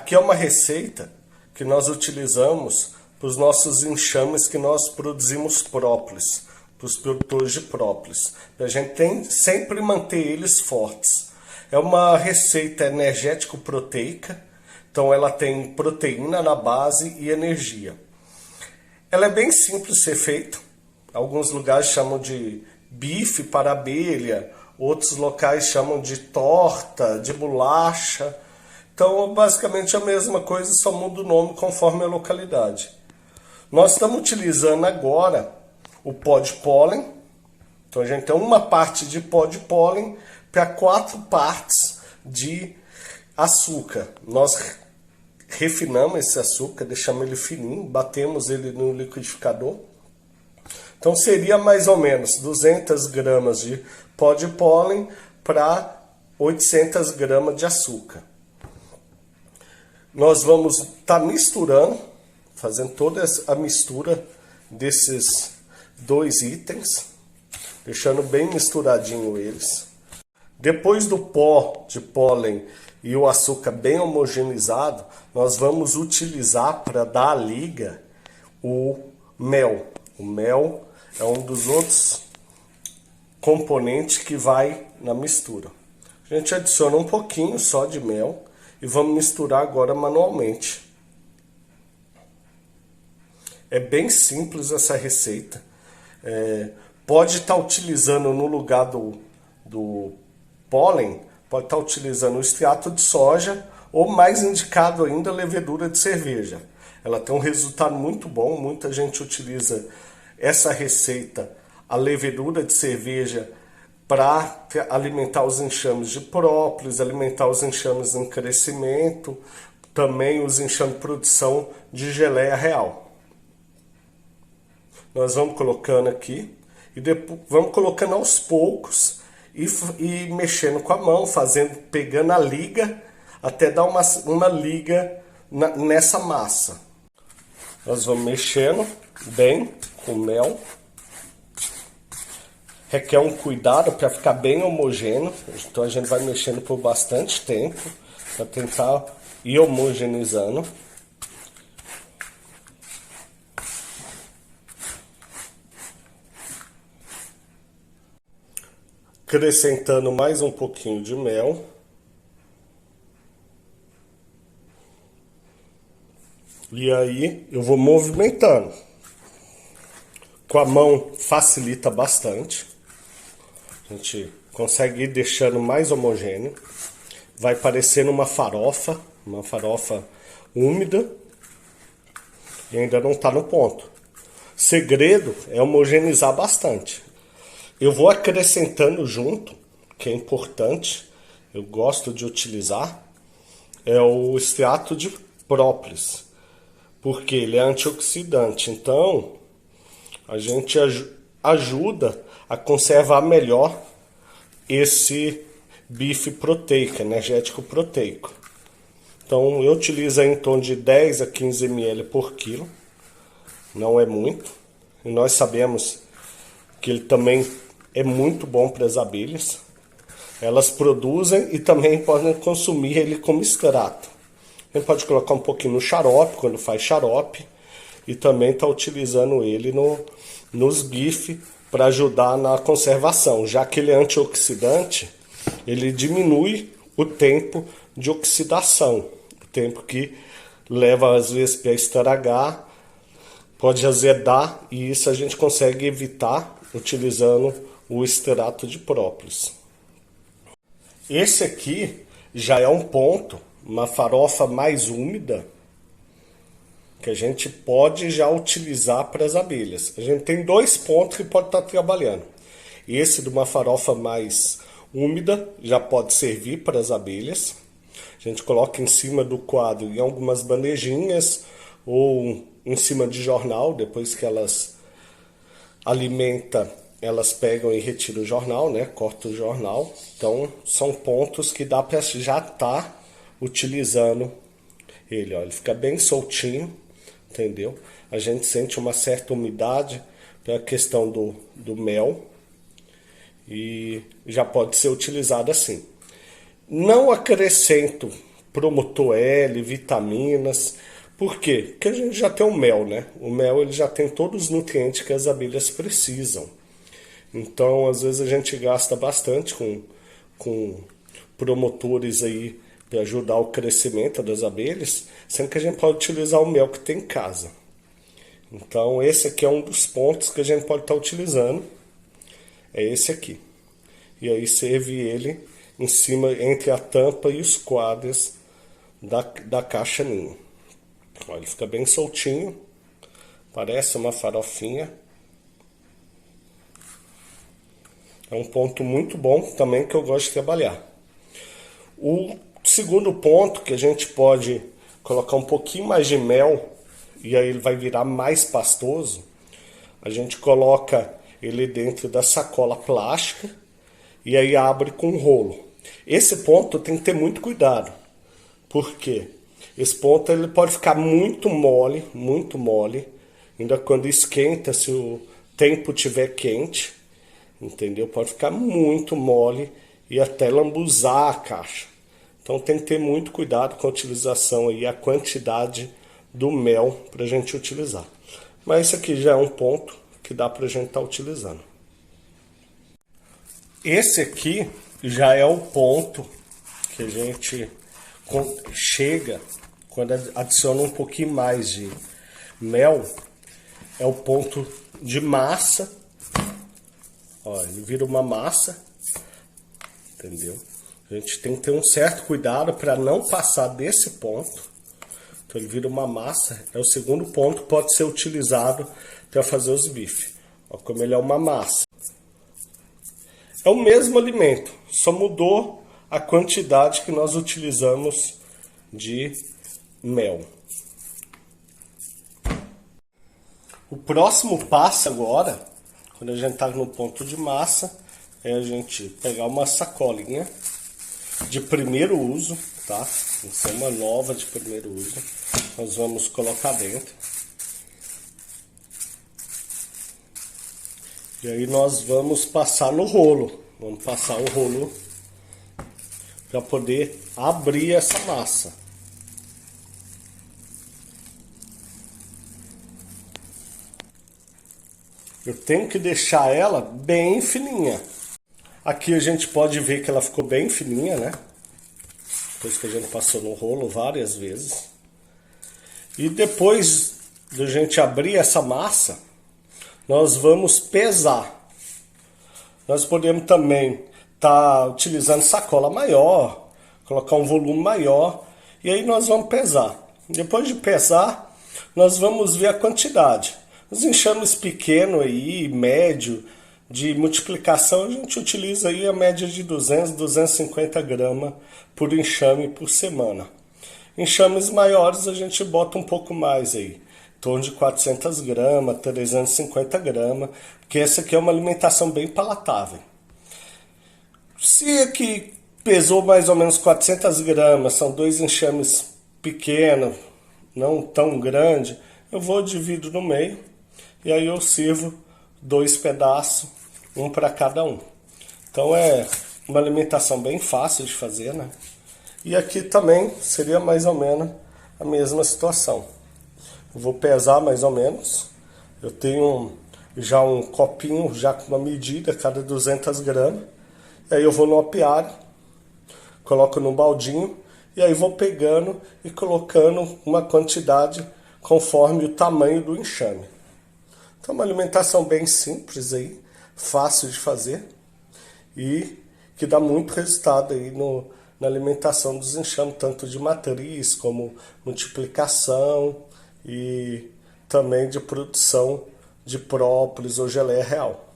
Aqui é uma receita que nós utilizamos para os nossos enxames que nós produzimos própolis, para os produtores de própolis. A gente tem sempre manter eles fortes. É uma receita energético-proteica, então ela tem proteína na base e energia. Ela é bem simples de ser feita. Alguns lugares chamam de bife para abelha, outros locais chamam de torta, de bolacha. Então, basicamente a mesma coisa, só muda o nome conforme a localidade. Nós estamos utilizando agora o pó de pólen. Então, a gente tem uma parte de pó de pólen para 4 partes de açúcar. Nós refinamos esse açúcar, deixamos ele fininho, batemos ele no liquidificador. Então, seria mais ou menos 200 gramas de pó de pólen para 800 gramas de açúcar. Nós vamos estar misturando, fazendo toda a mistura desses 2 itens, deixando bem misturadinho eles. Depois do pó de pólen e o açúcar bem homogeneizado, nós vamos utilizar para dar a liga o mel. O mel é um dos outros componentes que vai na mistura. A gente adiciona um pouquinho só de mel e vamos misturar agora manualmente. É bem simples essa receita. Pode estar utilizando no lugar do pólen, pode estar utilizando o extrato de soja ou, mais indicado ainda, a levedura de cerveja. Ela tem um resultado muito bom, muita gente utiliza essa receita, a levedura de cerveja, para alimentar os enxames de própolis, alimentar os enxames em crescimento, também os enxames de produção de geleia real. Nós vamos colocando aqui e depois vamos colocando aos poucos e mexendo com a mão, pegando a liga até dar uma liga nessa massa. Nós vamos mexendo bem com mel. Requer um cuidado para ficar bem homogêneo, então a gente vai mexendo por bastante tempo para tentar ir homogeneizando. Acrescentando mais um pouquinho de mel. E aí eu vou movimentando. Com a mão facilita bastante. A gente consegue ir deixando mais homogêneo. Vai parecendo uma farofa úmida. E ainda não está no ponto. O segredo é homogeneizar bastante. Eu vou acrescentando junto, que é importante, eu gosto de utilizar, é o extrato de própolis, porque ele é antioxidante. Então, a gente ajuda a conservar melhor esse bife proteico, energético proteico. Então, eu utilizo em torno de 10 a 15 ml por quilo, não é muito. E nós sabemos que ele também é muito bom para as abelhas. Elas produzem e também podem consumir ele como extrato. A gente pode colocar um pouquinho no xarope, quando faz xarope. E também está utilizando ele nos bifes para ajudar na conservação. Já que ele é antioxidante, ele diminui o tempo de oxidação. O tempo que leva às vezes para estragar, pode azedar, e isso a gente consegue evitar utilizando o extrato de própolis. Esse aqui já é um ponto, uma farofa mais úmida, que a gente pode já utilizar para as abelhas. A gente tem 2 pontos que pode estar trabalhando. Esse de uma farofa mais úmida já pode servir para as abelhas. A gente coloca em cima do quadro em algumas bandejinhas ou em cima de jornal. Depois que elas alimentam, elas pegam e retiram o jornal, né? Cortam o jornal. Então, são pontos que dá para já estar utilizando ele. Ó, ele fica bem soltinho, entendeu? A gente sente uma certa umidade pela questão do mel e já pode ser utilizado assim. Não acrescento promotor L, vitaminas. Por quê? Porque a gente já tem o mel, né? O mel ele já tem todos os nutrientes que as abelhas precisam. Então, às vezes a gente gasta bastante com promotores aí para ajudar o crescimento das abelhas, sendo que a gente pode utilizar o mel que tem em casa. Então, esse aqui é um dos pontos que a gente pode estar utilizando. É esse aqui. E aí serve ele em cima, entre a tampa e os quadros da caixa ninho. Olha, ele fica bem soltinho. Parece uma farofinha. É um ponto muito bom também que eu gosto de trabalhar. O segundo ponto que a gente pode colocar um pouquinho mais de mel e aí ele vai virar mais pastoso. A gente coloca ele dentro da sacola plástica e aí abre com rolo. Esse ponto tem que ter muito cuidado. Por quê? Esse ponto ele pode ficar muito mole, ainda quando esquenta, se o tempo estiver quente, entendeu? Pode ficar muito mole e até lambuzar a caixa. Então tem que ter muito cuidado com a utilização e a quantidade do mel para a gente utilizar. Mas esse aqui já é um ponto que dá para a gente estar utilizando. Esse aqui já é o ponto que a gente chega quando adiciona um pouquinho mais de mel. É o ponto de massa. Ó, ele vira uma massa, entendeu? A gente tem que ter um certo cuidado para não passar desse ponto. Então ele vira uma massa. É o segundo ponto que pode ser utilizado para fazer os bifes. Ó, como ele é uma massa. É o mesmo alimento, só mudou a quantidade que nós utilizamos de mel. O próximo passo agora, quando a gente está no ponto de massa, é a gente pegar uma sacolinha de primeiro uso, tá? Essa é uma nova de primeiro uso. Nós vamos colocar dentro. E aí nós vamos passar no rolo. Vamos passar o rolo para poder abrir essa massa. Eu tenho que deixar ela bem fininha. Aqui a gente pode ver que ela ficou bem fininha, né? Depois que a gente passou no rolo várias vezes. E depois de a gente abrir essa massa, nós vamos pesar. Nós podemos também estar utilizando sacola maior, colocar um volume maior, e aí nós vamos pesar. Depois de pesar, nós vamos ver a quantidade. Os enxames pequenos aí, médio, de multiplicação, a gente utiliza aí a média de 200, 250 gramas por enxame por semana. Enxames maiores a gente bota um pouco mais aí, em torno de 400 gramas, 350 gramas, porque essa aqui é uma alimentação bem palatável. Se aqui pesou mais ou menos 400 gramas, são dois enxames pequenos, não tão grande, eu vou dividir no meio e aí eu sirvo 2 pedaços, um para cada um. Então é uma alimentação bem fácil de fazer, né? E aqui também seria mais ou menos a mesma situação. Eu vou pesar mais ou menos. Eu tenho já um copinho já com uma medida, cada 200 gramas. E aí eu vou no apiário, coloco no baldinho e aí vou pegando e colocando uma quantidade conforme o tamanho do enxame. Então uma alimentação bem simples aí, fácil de fazer e que dá muito resultado aí na alimentação dos enxames, tanto de matriz como multiplicação e também de produção de própolis ou geleia real.